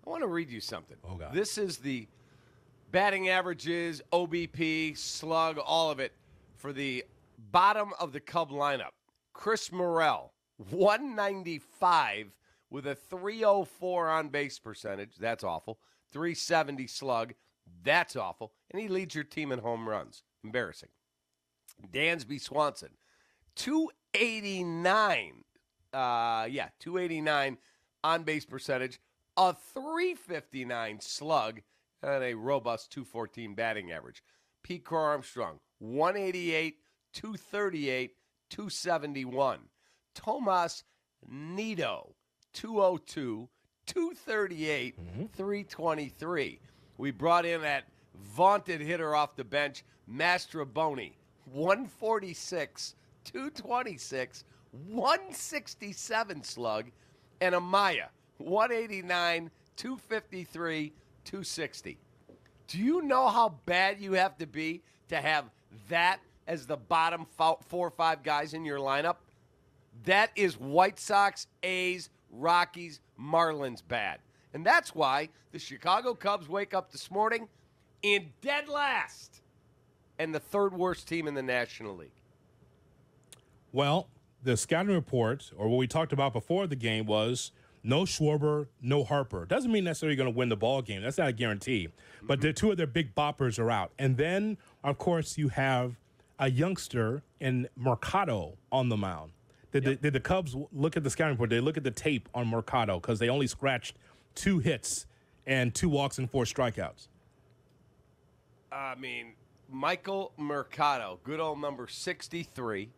I want to read you something. Oh, God. This is the batting averages, OBP, slug, all of it for the bottom of the Cub lineup. Chris Morel, 195 with a 304 on-base percentage. That's awful. 370 slug. That's awful. And he leads your team in home runs. Embarrassing. Dansby Swanson, 289. 289 on-base percentage, a 359 slug, and a robust 214 batting average. Pete Crow Armstrong, 188, 238, 271. Tomas Nido, 202, 238, 323. We brought in that vaunted hitter off the bench, Mastroboni, 146, 226, 167 slug, and Amaya, 189, 253, 260. Do you know how bad you have to be to have that as the bottom 4 or 5 guys in your lineup? That is White Sox, A's, Rockies, Marlins bad. And that's why the Chicago Cubs wake up this morning in dead last and the third worst team in the National League. Well, the scouting report, or what we talked about before the game, was no Schwarber, no Harper. Doesn't mean necessarily going to win the ball game. That's not a guarantee. But the two of their big boppers are out. And then, of course, you have a youngster in Mercado on the mound. Did the Cubs look at the scouting report? Did they look at the tape on Mercado? Because they only scratched 2 hits and 2 walks and 4 strikeouts. I mean, Michael Mercado, good old number 63.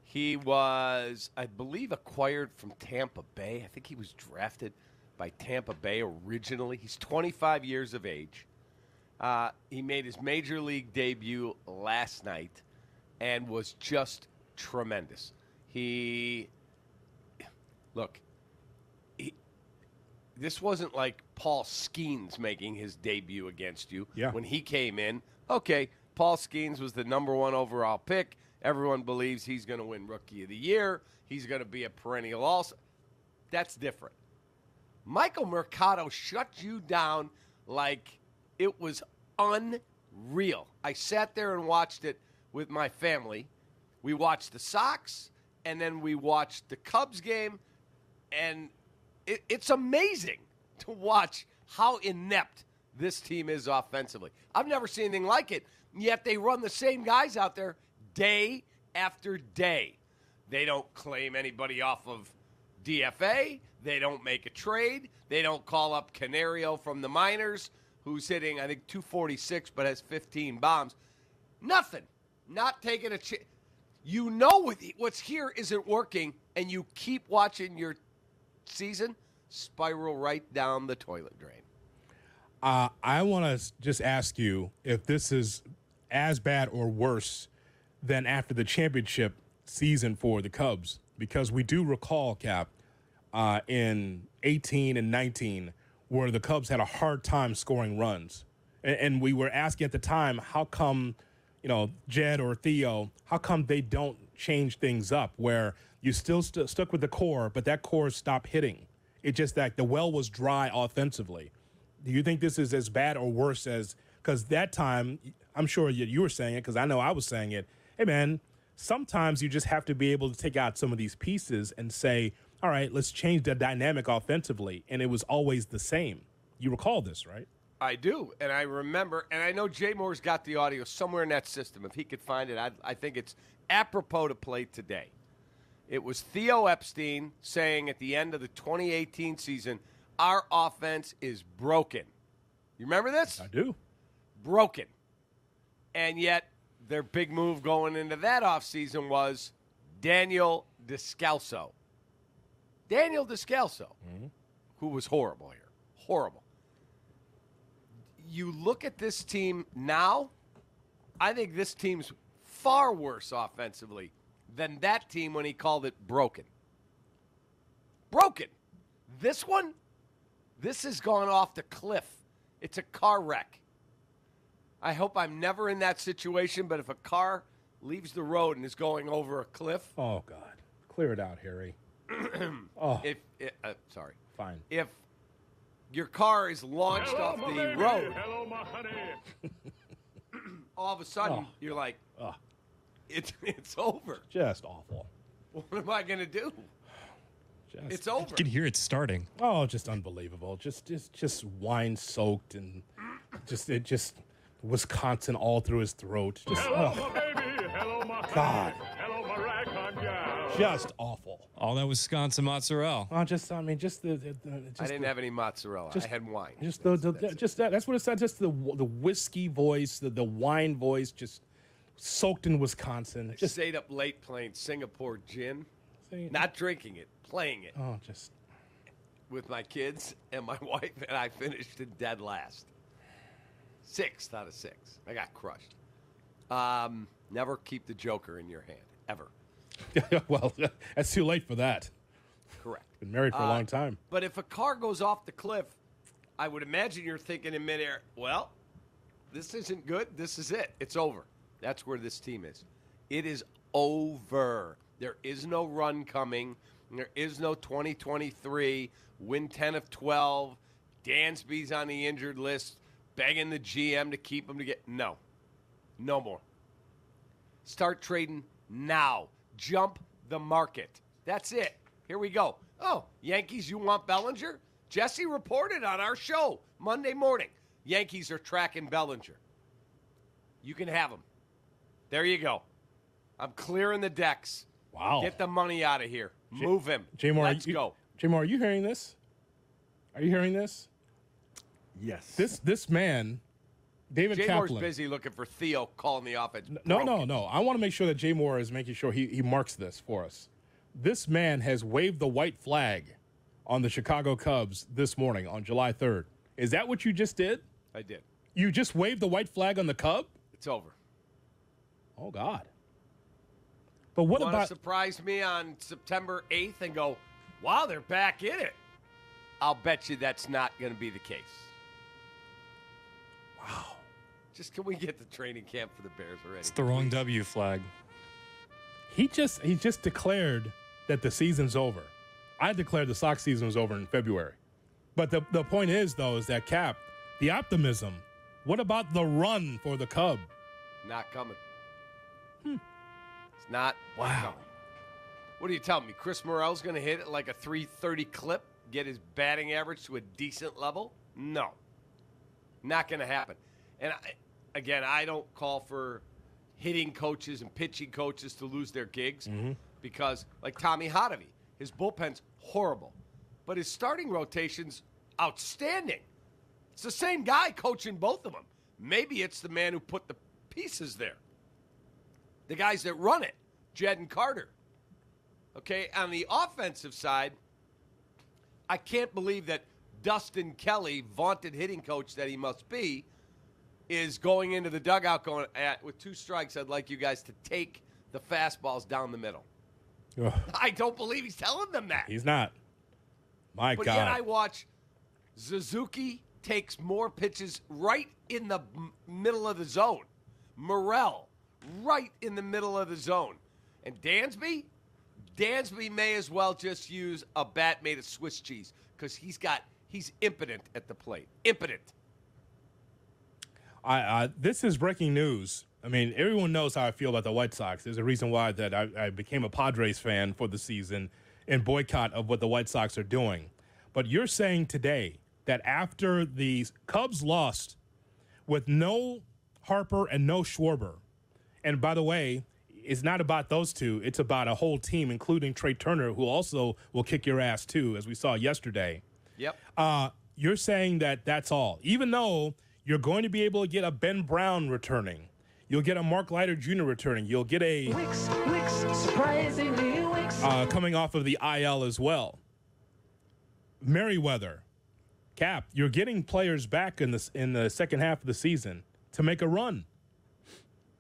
He was, I believe, acquired from Tampa Bay. I think he was drafted by Tampa Bay originally. He's 25 years of age. He made his major league debut last night and was just tremendous. This wasn't like Paul Skeens making his debut against you. Yeah. When he came in, okay, Paul Skeens was the number 1 overall pick. Everyone believes he's going to win Rookie of the Year. He's going to be a perennial all-star. That's different. Michael Mercado shut you down like it was unreal. I sat there and watched it with my family. We watched the Sox, and then we watched the Cubs game, and it's amazing to watch how inept this team is offensively. I've never seen anything like it, yet they run the same guys out there day after day. They don't claim anybody off of DFA. They don't make a trade. They don't call up Canario from the minors, who's hitting, I think, 246 but has 15 bombs. Nothing. Not taking a chance. You know what's here isn't working, and you keep watching your season spiral right down the toilet drain. I want to just ask you if this is as bad or worse than after the championship season for the Cubs, because we do recall, Cap, in 18 and 19, where the Cubs had a hard time scoring runs. And we were asking at the time, how come, Jed or Theo, how come they don't change things up where you still stuck with the core, but that core stopped hitting? It's just that the well was dry offensively. Do you think this is as bad or worse as, because that time, I'm sure you were saying it, because I know I was saying it, hey, man, sometimes you just have to be able to take out some of these pieces and say, all right, let's change the dynamic offensively. And it was always the same. You recall this, right? I do, and I remember, and I know Jay Moore's got the audio somewhere in that system. If he could find it, I think it's apropos to play today. It was Theo Epstein saying at the end of the 2018 season, our offense is broken. You remember this? I do. Broken. And yet, their big move going into that offseason was Daniel Descalso. Who was horrible here. Horrible. You look at this team now, I think this team's far worse offensively than that team when he called it broken. Broken. This has gone off the cliff. It's a car wreck. I hope I'm never in that situation, but if a car leaves the road and is going over a cliff. Oh, God. Clear it out, Harry. Oh. Sorry. Fine. If your car is launched off the road. Hello, my honey. All of a sudden, you're like, it's over. Just awful. What am I going to do? It's over. You can hear it starting. Oh, just unbelievable. Just wine soaked and just Wisconsin all through his throat. Just, Hello, my baby. Hello, my honey. God. Hello, my ragtime gal. Just awful. All that Wisconsin mozzarella. Oh, just the I didn't have any mozzarella. I had wine. That's what it said. Just the whiskey voice, the wine voice, just soaked in Wisconsin. I stayed up late playing Singapore gin, not drinking it, playing it. Oh, just with my kids and my wife, and I finished in dead last. 6th out of 6. I got crushed. Never keep the Joker in your hand, ever. Well, that's too late for that. Correct. Been married for a long time. But if a car goes off the cliff, I would imagine you're thinking in midair, well, this isn't good. This is it. It's over. That's where this team is. It is over. There is no run coming. There is no 2023, win 10 of 12. Dansby's on the injured list, begging the GM to keep him to get. No. No more. Start trading now. Jump the market. That's it. Here we go. Oh, Yankees, you want Bellinger? Jesse reported on our show Monday morning. Yankees are tracking Bellinger. You can have him. There you go. I'm clearing the decks. Wow. Get the money out of here. Move him. J-Mo, Let's go. J-Mo, are you hearing this? Are you hearing this? Yes. This man, David J-More's Kaplan. busy looking for Theo calling the offense. No. broken. I want to make sure that Jay Moore is making sure he marks this for us. This man has waved the white flag on the Chicago Cubs this morning on July 3rd. Is that what you just did? I did. You just waved the white flag on the Cub? It's over. Oh, God. But what Want to about... surprise me on September 8th and go, wow, they're back in it? I'll bet you that's not going to be the case. Wow. Just can we get the training camp for the Bears already? It's the wrong W flag. He just declared that the season's over. I declared the Sox season was over in February. But the point is, though, is that, Cap, the optimism, what about the run for the Cub? Not coming. It's not coming. What are you telling me? Chris Morel's going to hit it like a 330 clip, get his batting average to a decent level? No. Not going to happen. And, I don't call for hitting coaches and pitching coaches to lose their gigs because, like Tommy Hotovy, his bullpen's horrible, but his starting rotation's outstanding. It's the same guy coaching both of them. Maybe it's the man who put the pieces there. The guys that run it, Jed and Carter. Okay, on the offensive side, I can't believe that Dustin Kelly, vaunted hitting coach that he must be, is going into the dugout going, with 2 strikes, I'd like you guys to take the fastballs down the middle. Ugh. I don't believe he's telling them that. He's not. My But God. yet I watch Suzuki takes more pitches right in the middle of the zone. Morel, right in the middle of the zone. And Dansby may as well just use a bat made of Swiss cheese because he's impotent at the plate. Impotent. This is breaking news. I mean, everyone knows how I feel about the White Sox. There's a reason why that I became a Padres fan for the season in boycott of what the White Sox are doing. But you're saying today that after the Cubs lost with no Harper and no Schwarber, and by the way, it's not about those two. It's about a whole team, including Trey Turner, who also will kick your ass too, as we saw yesterday. Yep. You're saying that that's all. Even though you're going to be able to get a Ben Brown returning. You'll get a Mark Leiter Jr. returning. You'll get a surprisingly coming off of the IL as well. Merriweather, Cap, you're getting players back in the second half of the season to make a run.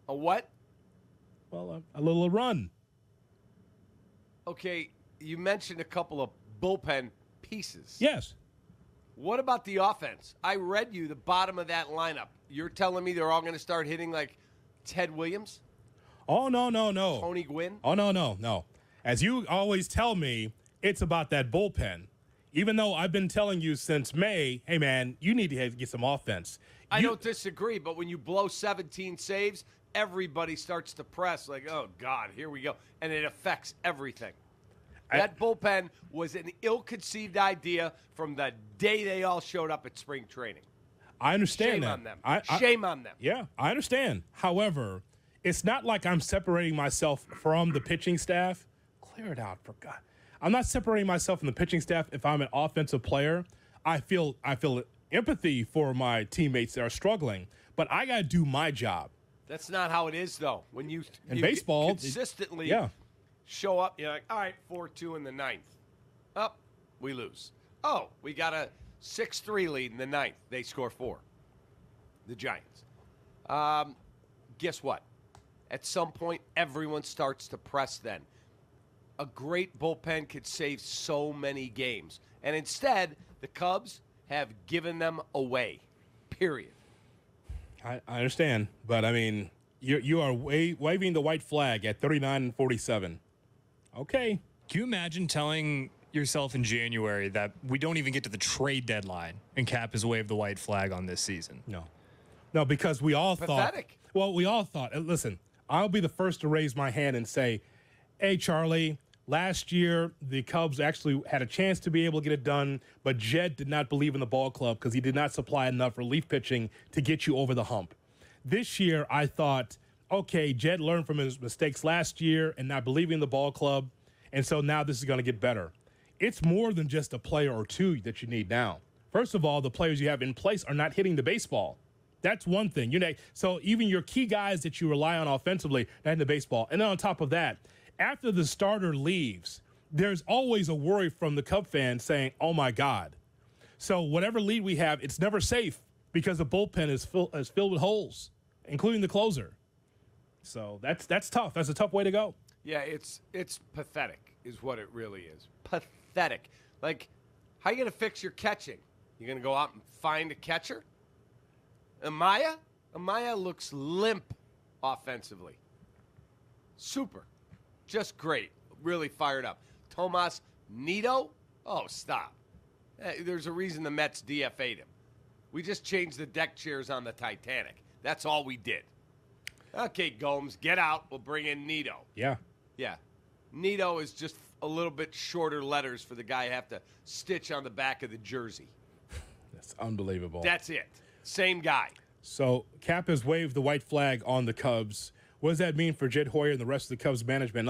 A what? Well, a little run. Okay, you mentioned a couple of bullpen pieces. Yes. What about the offense? I read you the bottom of that lineup. You're telling me they're all going to start hitting like Ted Williams? Oh, no. Tony Gwynn? Oh, no. As you always tell me, it's about that bullpen. Even though I've been telling you since May, hey, man, you need to get some offense. I don't disagree, but when you blow 17 saves, everybody starts to press like, oh, God, here we go. And it affects everything. That bullpen was an ill-conceived idea from the day they all showed up at spring training. I understand Shame that. on them. Shame on them. Yeah, I understand. However, it's not like I'm separating myself from the pitching staff. Clear it out, for God. I'm not separating myself from the pitching staff if I'm an offensive player. I feel empathy for my teammates that are struggling, but I got to do my job. That's not how it is, though. When you baseball, consistently show up, you're like, all right, 4-2 in the ninth. Up, we lose. Oh, we got a 6-3 lead in the ninth. They score 4. The Giants. Guess what? At some point, everyone starts to press then. A great bullpen could save so many games. And instead, the Cubs have given them away, period. I understand, but, I mean, you are waving the white flag at 39-47. Okay. Can you imagine telling yourself in January that we don't even get to the trade deadline and Cap has waved the white flag on this season? No, because we all Pathetic. thought. Well, we all thought. Listen, I'll be the first to raise my hand and say, hey, Charlie, last year the Cubs actually had a chance to be able to get it done, but Jed did not believe in the ball club because he did not supply enough relief pitching to get you over the hump. This year, I thought, okay, Jed learned from his mistakes last year and not believing in the ball club, and so now this is going to get better. It's more than just a player or two that you need now. First of all, the players you have in place are not hitting the baseball. That's one thing. So even your key guys that you rely on offensively, not hitting the baseball. And then on top of that, after the starter leaves, there's always a worry from the Cub fans saying, oh, my God. So whatever lead we have, it's never safe because the bullpen is filled with holes, including the closer. So that's tough. That's a tough way to go. Yeah, it's pathetic is what it really is. Pathetic. Like, how you going to fix your catching? You going to go out and find a catcher? Amaya looks limp offensively. Super. Just great. Really fired up. Tomas Nido? Oh, stop. There's a reason the Mets DFA'd him. We just changed the deck chairs on the Titanic. That's all we did. Okay, Gomes, get out. We'll bring in Nido. Yeah. Yeah. Nido is just a little bit shorter letters for the guy have to stitch on the back of the jersey. That's unbelievable. That's it. Same guy. So Cap has waved the white flag on the Cubs. What does that mean for Jed Hoyer and the rest of the Cubs management?